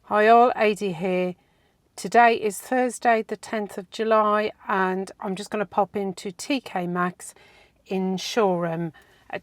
Hi all, Adi here. Today is Thursday the 10th of July and I'm just going to pop into TK Maxx in Shoreham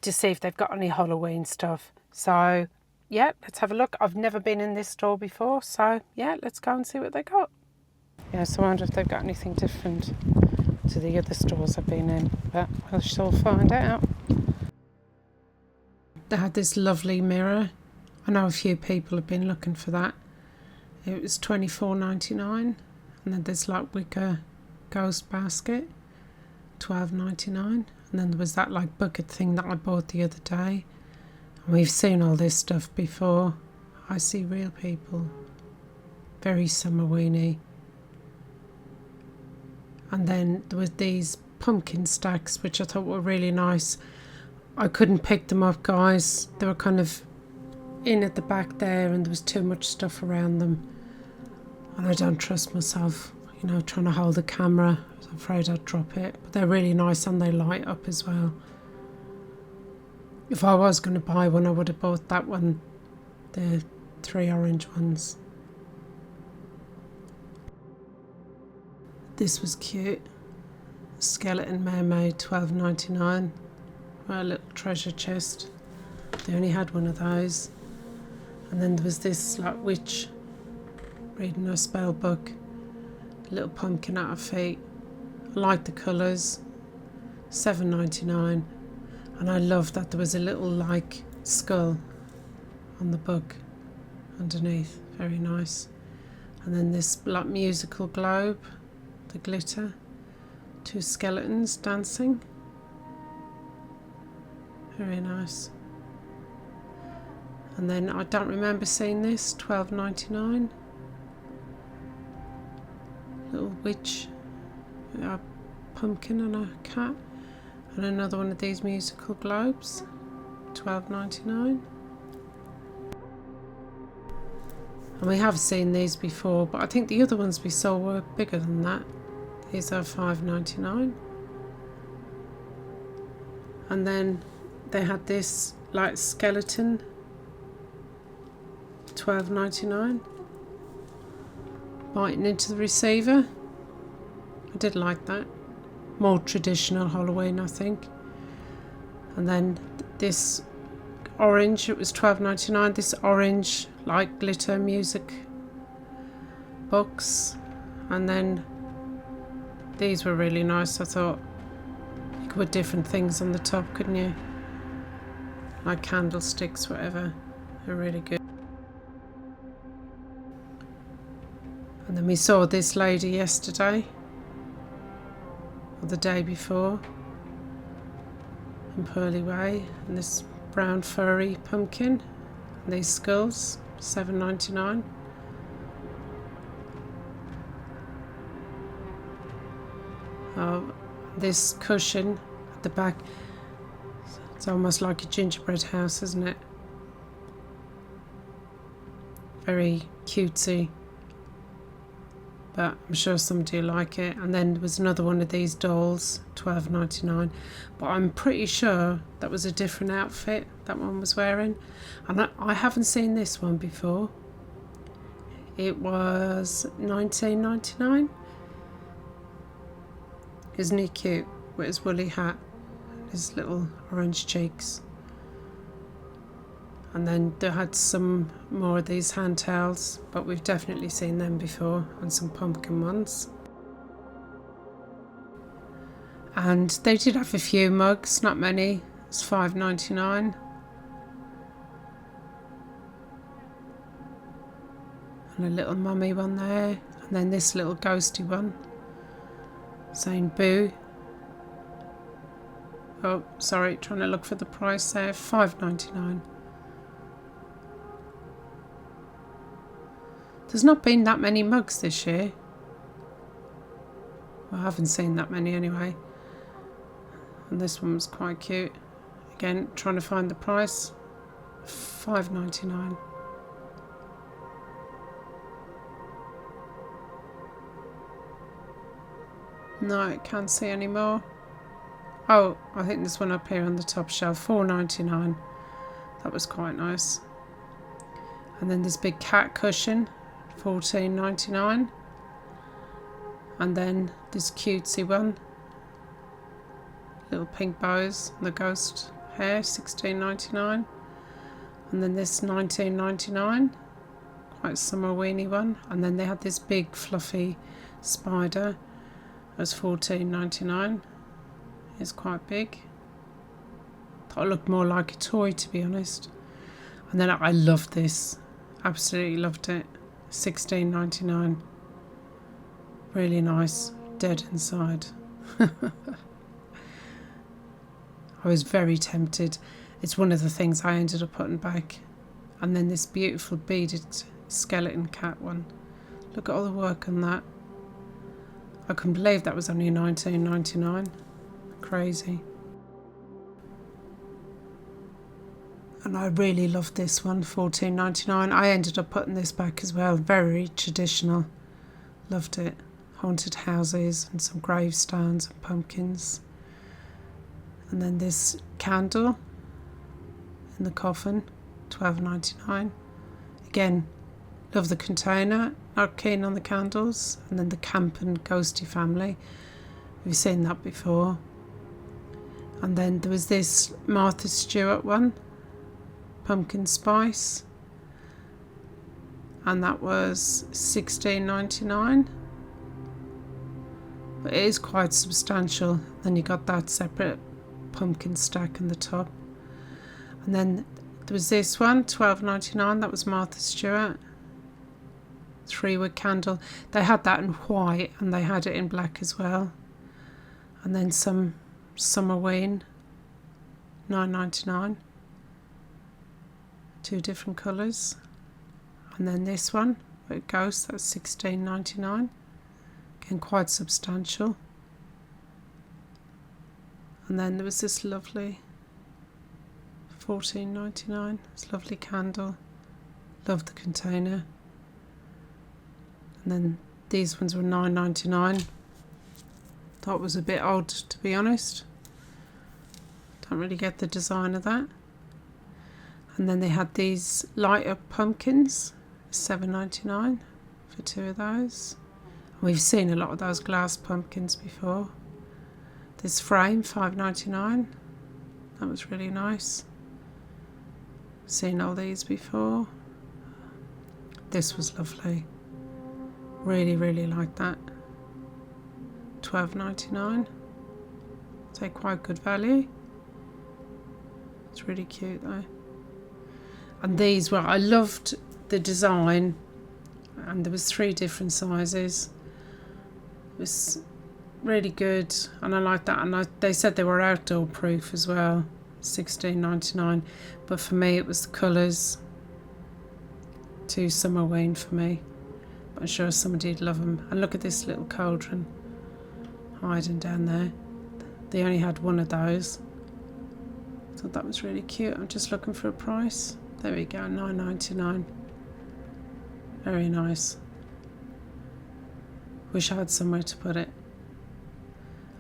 to see if they've got any Halloween stuff. So yeah, let's have a look. I've never been in this store before, so yeah, let's go and see what they got. Yeah, so I wonder if they've got anything different to the other stores I've been in, but we'll still find out. They had this lovely mirror. I know a few people have been looking for that. It was $24.99, and then there's like wicker ghost basket, $12.99, and then there was that like bucket thing that I bought the other day. And we've seen all this stuff before. I see real people, very summer weenie. And then there was these pumpkin stacks which I thought were really nice. I couldn't pick them up, guys. They were kind of in at the back there and there was too much stuff around them, and I don't trust myself, you know, trying to hold the camera. I was afraid I'd drop it, but they're really nice and they light up as well. If I was going to buy one, I would have bought that one, the 3 orange ones. This was cute. Skeleton mermaid, $12.99. A little treasure chest. They only had one of those. And then there was this like witch reading her spell book, little pumpkin at her feet. I like the colours. $7.99, and I love that there was a little like skull on the book underneath. Very nice. And then this like musical globe, the glitter, 2 skeletons dancing. Very nice. And then I don't remember seeing this, $12.99. Little witch, a pumpkin and a cat. And another one of these musical globes, $12.99. And we have seen these before, but I think the other ones we saw were bigger than that. These are $5.99. And then they had this like skeleton, $12.99, biting into the receiver. I did like that. More traditional Halloween, I think. And then this orange, it was $12.99. This orange like glitter music box. And then these were really nice. I thought you could put different things on the top, couldn't you? Like candlesticks, whatever. They're really good. And then we saw this lady yesterday, or the day before, in Pearly Way, and this brown furry pumpkin, and these skulls, $7.99. Oh, this cushion at the back, it's almost like a gingerbread house, isn't it? Very cutesy. But I'm sure somebody will like it. And then there was another one of these dolls, $12.99. But I'm pretty sure that was a different outfit that one was wearing. And I haven't seen this one before. It was $19.99. Isn't he cute with his woolly hat and his little orange cheeks? And then they had some more of these hand towels, but we've definitely seen them before, and some pumpkin ones. And they did have a few mugs, not many. It's $5.99. And a little mummy one there, and then this little ghosty one saying boo. Oh, sorry, trying to look for the price there. $5.99. There's not been that many mugs this year. Well, I haven't seen that many anyway. And this one was quite cute. Again, trying to find the price. $5.99. No, I can't see any more. Oh, I think this one up here on the top shelf, $4.99. That was quite nice. And then this big cat cushion, 14.99. And then this cutesy one, little pink bows and the ghost hair, 16.99. And then this 19.99, quite summer weeny one. And then they had this big fluffy spider, it was 14.99. It's quite big. Thought it looked more like a toy, to be honest. And then I loved this, absolutely loved it, 16.99. Really nice, dead inside. I was very tempted. It's one of the things I ended up putting back. And then this beautiful beaded skeleton cat one. Look at all the work on that. I couldn't believe that was only 19.99. Crazy. And I really loved this one, 14.99. I ended up putting this back as well. Very traditional. Loved it. Haunted houses and some gravestones and pumpkins. And then this candle in the coffin, 12.99. Again, love the container. Not keen on the candles. And then the camp and ghosty family. Have you seen that before? And then there was this Martha Stewart one, pumpkin spice, and that was 16.99. But it is quite substantial. Then you got that separate pumpkin stack in the top. And then there was this one, 12.99. That was Martha Stewart, 3-wick candle. They had that in white and they had it in black as well. And then some Summerween, 9.99. 2 different colours. And then this one with ghost, that's 16.99. Again, quite substantial. And then there was this lovely 14.99. This lovely candle. Love the container. And then these ones were 9.99. Thought it was a bit odd, to be honest. Don't really get the design of that. And then they had these light up pumpkins, 7.99 for 2 of those. We've seen a lot of those glass pumpkins before. This frame, 5.99. That was really nice. Seen all these before. This was lovely. Really, really like that. 12.99. So quite good value. It's really cute though. And these were, I loved the design, and there was 3 different sizes. It was really good, and I liked that. And they said they were outdoor proof as well, 16.99. But for me, it was the colours. Too Summerween for me. But I'm sure somebody'd love them. And look at this little cauldron hiding down there. They only had one of those. Thought that was really cute. I'm just looking for a price. There we go, 9.99. Very nice. Wish I had somewhere to put it.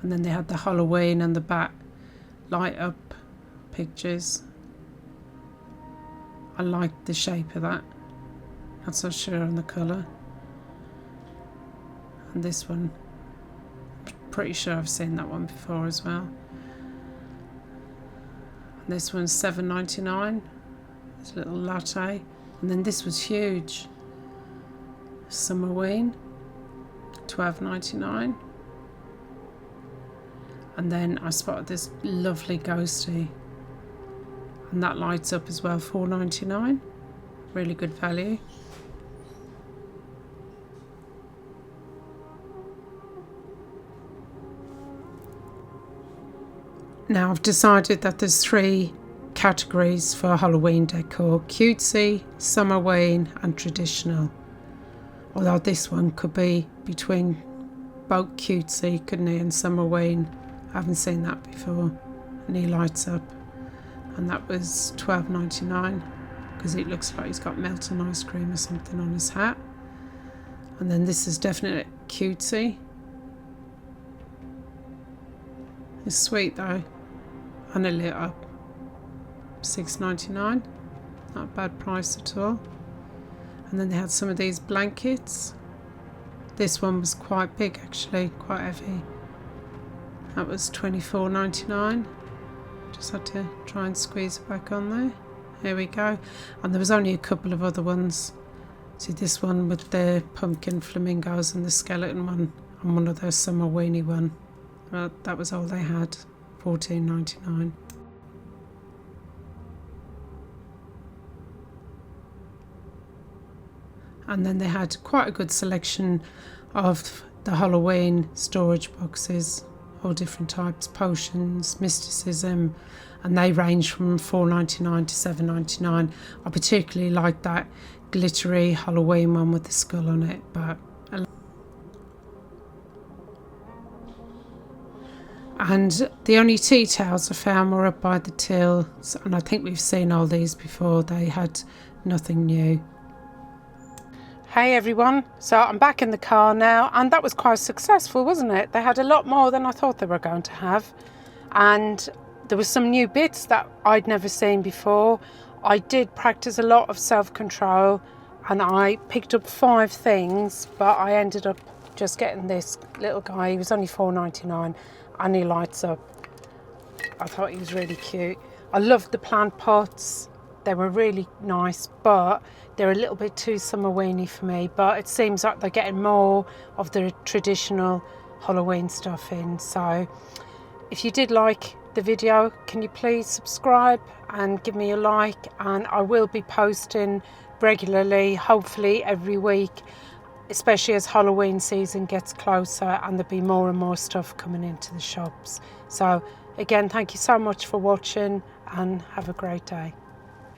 And then they had the Halloween and the bat light up pictures. I liked the shape of that. Not so sure on the colour. And this one, I'm pretty sure I've seen that one before as well. And this one's 7.99. It's a little latte. And then this was huge. Summerween, 12.99. And then I spotted this lovely ghosty, and that lights up as well, 4.99. Really good value. Now I've decided that there's 3 categories for Halloween decor: cutesy, Summerween and traditional. Although this one could be between both cutesy, couldn't he, and Summerween. I haven't seen that before. And he lights up. And that was 12.99 because it looks like he's got melted ice cream or something on his hat. And then this is definitely cutesy. It's sweet though. And it lit up. 6.99. Not a bad price at all. And then they had some of these blankets. This one was quite big actually, quite heavy. That was $24.99. Just had to try and squeeze it back on there. There we go. And there was only a couple of other ones. See this one with the pumpkin flamingos and the skeleton one, and one of the summer weenie one. Well, that was all they had, $14.99. And then they had quite a good selection of the Halloween storage boxes, all different types, potions, mysticism, and they range from $4.99 to $7.99. I particularly like that glittery Halloween one with the skull on it, but and the only tea towels I found were up by the till, and I think we've seen all these before. They had nothing new. Hey everyone, so I'm back in the car now, and that was quite successful, wasn't it? They had a lot more than I thought they were going to have, and there were some new bits that I'd never seen before. I did practice a lot of self-control, and I picked up 5 things, but I ended up just getting this little guy. He was only $4.99, and he lights up. I thought he was really cute. I loved the plant pots. They were really nice, but they're a little bit too summer-weeny for me. But it seems like they're getting more of the traditional Halloween stuff in. So if you did like the video, can you please subscribe and give me a like? And I will be posting regularly, hopefully every week, especially as Halloween season gets closer and there'll be more and more stuff coming into the shops. So again, thank you so much for watching and have a great day.